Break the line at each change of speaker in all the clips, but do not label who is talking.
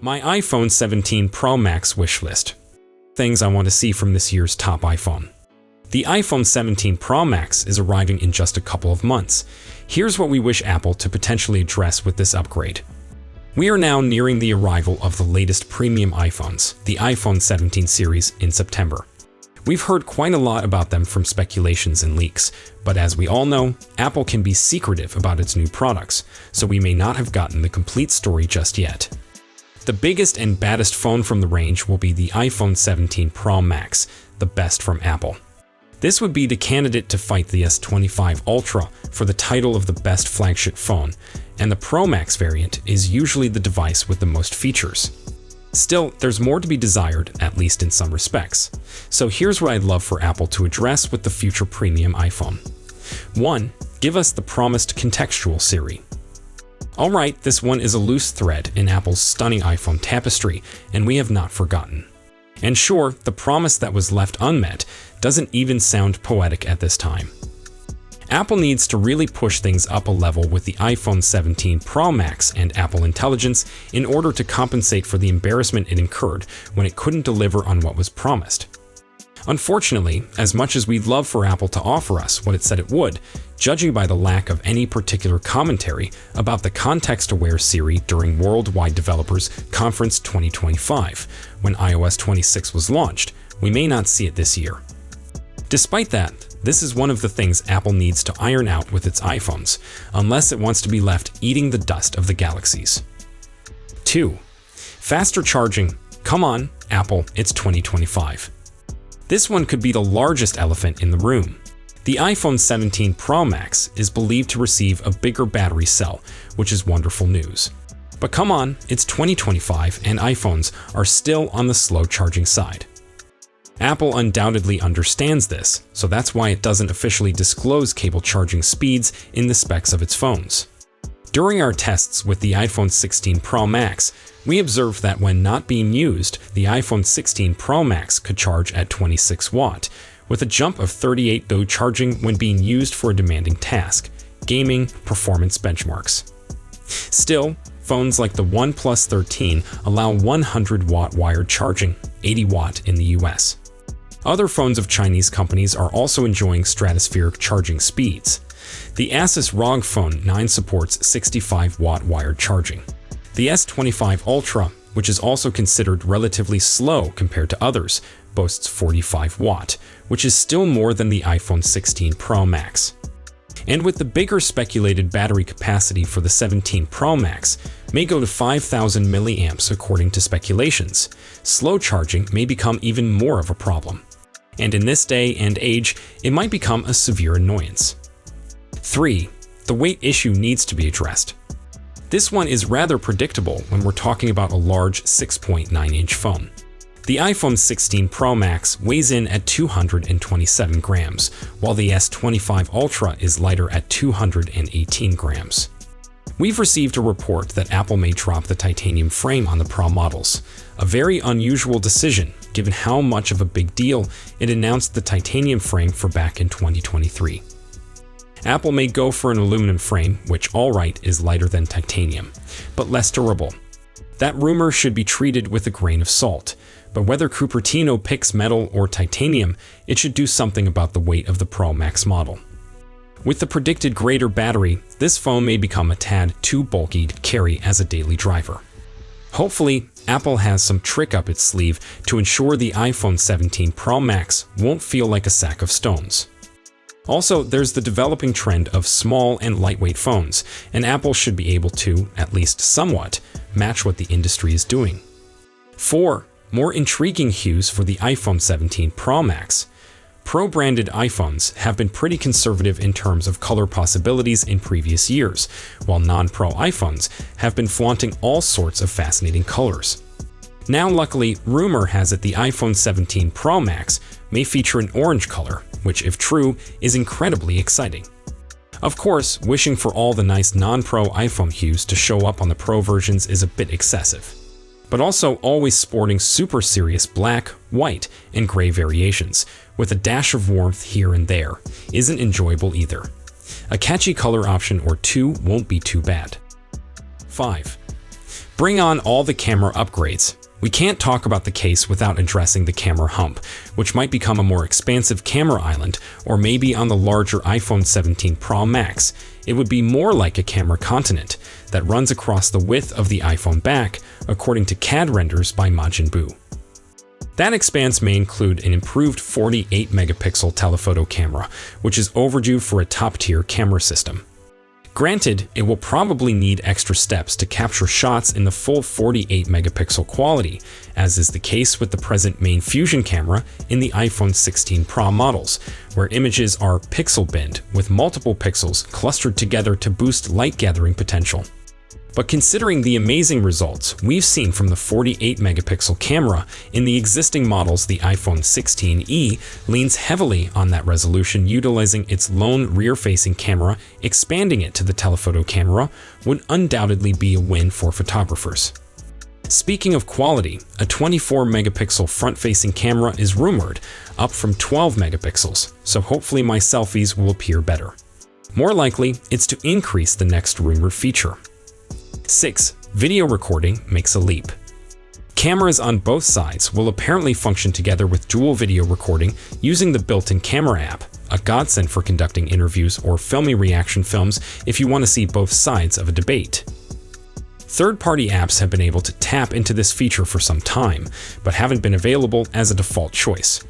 My iPhone 17 Pro Max wishlist. Things I want to see from this year's top iPhone. The iPhone 17 Pro Max is arriving in just a couple of months. Here's what we wish Apple to potentially address with this upgrade. We are now nearing the arrival of the latest premium iPhones, the iPhone 17 series, in September. We've heard quite a lot about them from speculations and leaks, but as we all know, Apple can be secretive about its new products, so we may not have gotten the complete story just yet. The biggest and baddest phone from the range will be the iPhone 17 Pro Max, the best from Apple. This would be the candidate to fight the S25 Ultra for the title of the best flagship phone, and the Pro Max variant is usually the device with the most features. Still, there's more to be desired, at least in some respects. So here's what I'd love for Apple to address with the future premium iPhone. 1. Give us the promised Contextual Siri. Alright, this one is a loose thread in Apple's stunning iPhone tapestry, and we have not forgotten. And sure, the promise that was left unmet doesn't even sound poetic at this time. Apple needs to really push things up a level with the iPhone 17 Pro Max and Apple Intelligence in order to compensate for the embarrassment it incurred when it couldn't deliver on what was promised. Unfortunately, as much as we'd love for Apple to offer us what it said it would, judging by the lack of any particular commentary about the context-aware Siri during Worldwide Developers Conference 2025, when iOS 26 was launched, we may not see it this year. Despite that, this is one of the things Apple needs to iron out with its iPhones, unless it wants to be left eating the dust of the Galaxies. 2. Faster charging. Come on, Apple, it's 2025. This one could be the largest elephant in the room. The iPhone 17 Pro Max is believed to receive a bigger battery cell, which is wonderful news. But come on, it's 2025 and iPhones are still on the slow charging side. Apple undoubtedly understands this, so that's why it doesn't officially disclose cable charging speeds in the specs of its phones. During our tests with the iPhone 16 Pro Max, we observed that when not being used, the iPhone 16 Pro Max could charge at 26 watt, with a jump of 38 though charging when being used for a demanding task, gaming, performance benchmarks. Still, phones like the OnePlus 13 allow 100 watt wired charging, 80 watt in the US. Other phones of Chinese companies are also enjoying stratospheric charging speeds. The Asus ROG Phone 9 supports 65 watt wired charging. The S25 Ultra, which is also considered relatively slow compared to others, boasts 45 watt, which is still more than the iPhone 16 Pro Max. And with the bigger speculated battery capacity for the 17 Pro Max, may go to 5,000 milliamps according to speculations, slow charging may become even more of a problem. And in this day and age, it might become a severe annoyance. 3. The weight issue needs to be addressed. This one is rather predictable when we're talking about a large 6.9-inch phone. The iPhone 16 Pro Max weighs in at 227 grams, while the S25 Ultra is lighter at 218 grams. We've received a report that Apple may drop the titanium frame on the Pro models, a very unusual decision given how much of a big deal it announced the titanium frame for back in 2023. Apple may go for an aluminum frame, which alright is lighter than titanium, but less durable. That rumor should be treated with a grain of salt, but whether Cupertino picks metal or titanium, it should do something about the weight of the Pro Max model. With the predicted greater battery, this phone may become a tad too bulky to carry as a daily driver. Hopefully, Apple has some trick up its sleeve to ensure the iPhone 17 Pro Max won't feel like a sack of stones. Also, there's the developing trend of small and lightweight phones, and Apple should be able to, at least somewhat, match what the industry is doing. 4. More intriguing hues for the iPhone 17 Pro Max. Pro-branded iPhones have been pretty conservative in terms of color possibilities in previous years, while non-Pro iPhones have been flaunting all sorts of fascinating colors. Now, luckily, rumor has it the iPhone 17 Pro Max may feature an orange color, which, if true, is incredibly exciting. Of course, wishing for all the nice non-Pro iPhone hues to show up on the Pro versions is a bit excessive. But also always sporting super serious black, white, and gray variations, with a dash of warmth here and there, isn't enjoyable either. A catchy color option or two won't be too bad. 5. Bring on all the camera upgrades. We can't talk about the case without addressing the camera hump, which might become a more expansive camera island, or maybe on the larger iPhone 17 Pro Max, it would be more like a camera continent that runs across the width of the iPhone back, according to CAD renders by Majin Buu. That expanse may include an improved 48-megapixel telephoto camera, which is overdue for a top-tier camera system. Granted, it will probably need extra steps to capture shots in the full 48-megapixel quality, as is the case with the present main fusion camera in the iPhone 16 Pro models, where images are pixel-binned with multiple pixels clustered together to boost light-gathering potential. But considering the amazing results we've seen from the 48-megapixel camera in the existing models, the iPhone 16e leans heavily on that resolution, utilizing its lone rear-facing camera. Expanding it to the telephoto camera would undoubtedly be a win for photographers. Speaking of quality, a 24-megapixel front-facing camera is rumored, up from 12 megapixels, so hopefully my selfies will appear better. More likely, it's to increase the next rumored feature. 6. Video recording makes a leap. Cameras on both sides will apparently function together with dual video recording using the built-in camera app, a godsend for conducting interviews or filming reaction films if you want to see both sides of a debate. Third-party apps have been able to tap into this feature for some time, but haven't been available as a default choice.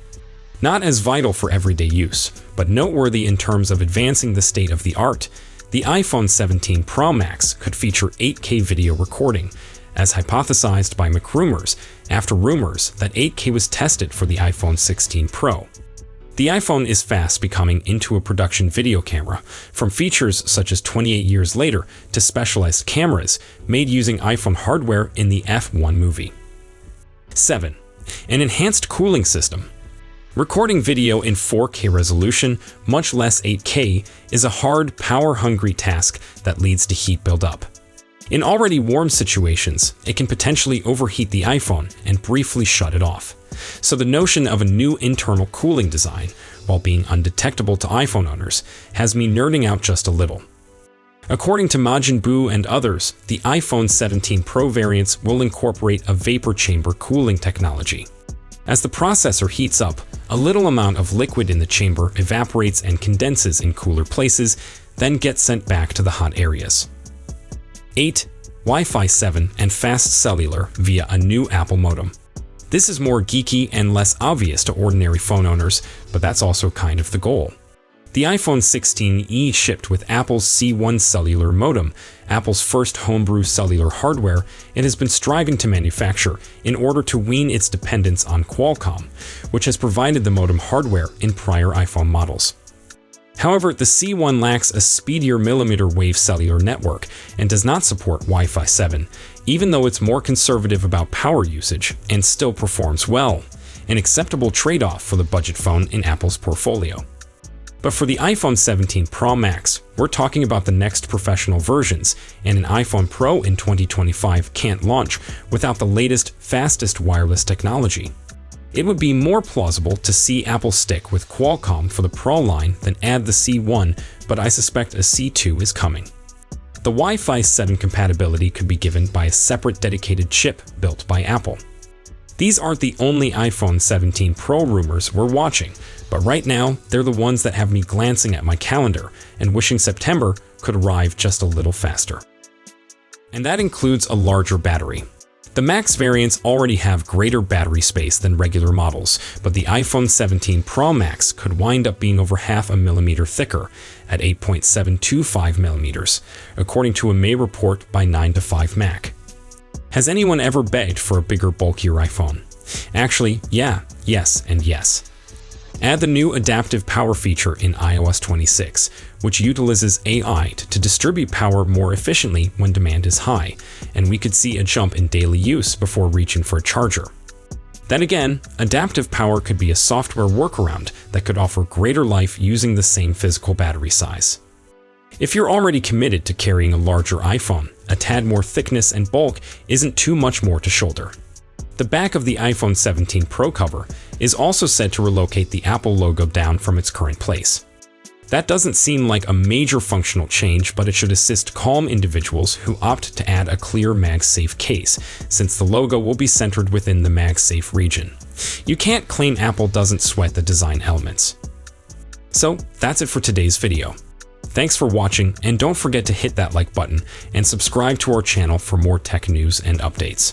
Not as vital for everyday use, but noteworthy in terms of advancing the state of the art, the iPhone 17 Pro Max could feature 8K video recording, as hypothesized by McRumors after rumors that 8K was tested for the iPhone 16 Pro. The iPhone is fast becoming into a production video camera, from features such as 28 years later to specialized cameras made using iPhone hardware in the F1 movie. 7. An enhanced cooling system. Recording video in 4K resolution, much less 8K, is a hard, power-hungry task that leads to heat buildup. In already warm situations, it can potentially overheat the iPhone and briefly shut it off. So the notion of a new internal cooling design, while being undetectable to iPhone owners, has me nerding out just a little. According to Majin Buu and others, the iPhone 17 Pro variants will incorporate a vapor chamber cooling technology. As the processor heats up, a little amount of liquid in the chamber evaporates and condenses in cooler places, then gets sent back to the hot areas. 8. Wi-Fi 7 and fast cellular via a new Apple modem. This is more geeky and less obvious to ordinary phone owners, but that's also kind of the goal. The iPhone 16e shipped with Apple's C1 cellular modem, Apple's first homebrew cellular hardware it has been striving to manufacture in order to wean its dependence on Qualcomm, which has provided the modem hardware in prior iPhone models. However, the C1 lacks a speedier millimeter wave cellular network and does not support Wi-Fi 7, even though it's more conservative about power usage and still performs well, an acceptable trade-off for the budget phone in Apple's portfolio. But for the iPhone 17 Pro Max, we're talking about the next professional versions, and an iPhone Pro in 2025 can't launch without the latest, fastest wireless technology. It would be more plausible to see Apple stick with Qualcomm for the Pro line than add the C1, but I suspect a C2 is coming. The Wi-Fi 7 compatibility could be given by a separate dedicated chip built by Apple. These aren't the only iPhone 17 Pro rumors we're watching, but right now they're the ones that have me glancing at my calendar and wishing September could arrive just a little faster. And that includes a larger battery. The Max variants already have greater battery space than regular models, but the iPhone 17 Pro Max could wind up being over half a millimeter thicker at 8.725 millimeters, according to a May report by 9to5Mac. Has anyone ever begged for a bigger, bulkier iPhone? Actually, yeah, yes, and yes. Add the new adaptive power feature in iOS 26, which utilizes AI to distribute power more efficiently when demand is high, and we could see a jump in daily use before reaching for a charger. Then again, adaptive power could be a software workaround that could offer greater life using the same physical battery size. If you're already committed to carrying a larger iPhone, a tad more thickness and bulk isn't too much more to shoulder. The back of the iPhone 17 Pro cover is also said to relocate the Apple logo down from its current place. That doesn't seem like a major functional change, but it should assist calm individuals who opt to add a clear MagSafe case, since the logo will be centered within the MagSafe region. You can't claim Apple doesn't sweat the design elements. So that's it for today's video. Thanks for watching, and don't forget to hit that like button and subscribe to our channel for more tech news and updates.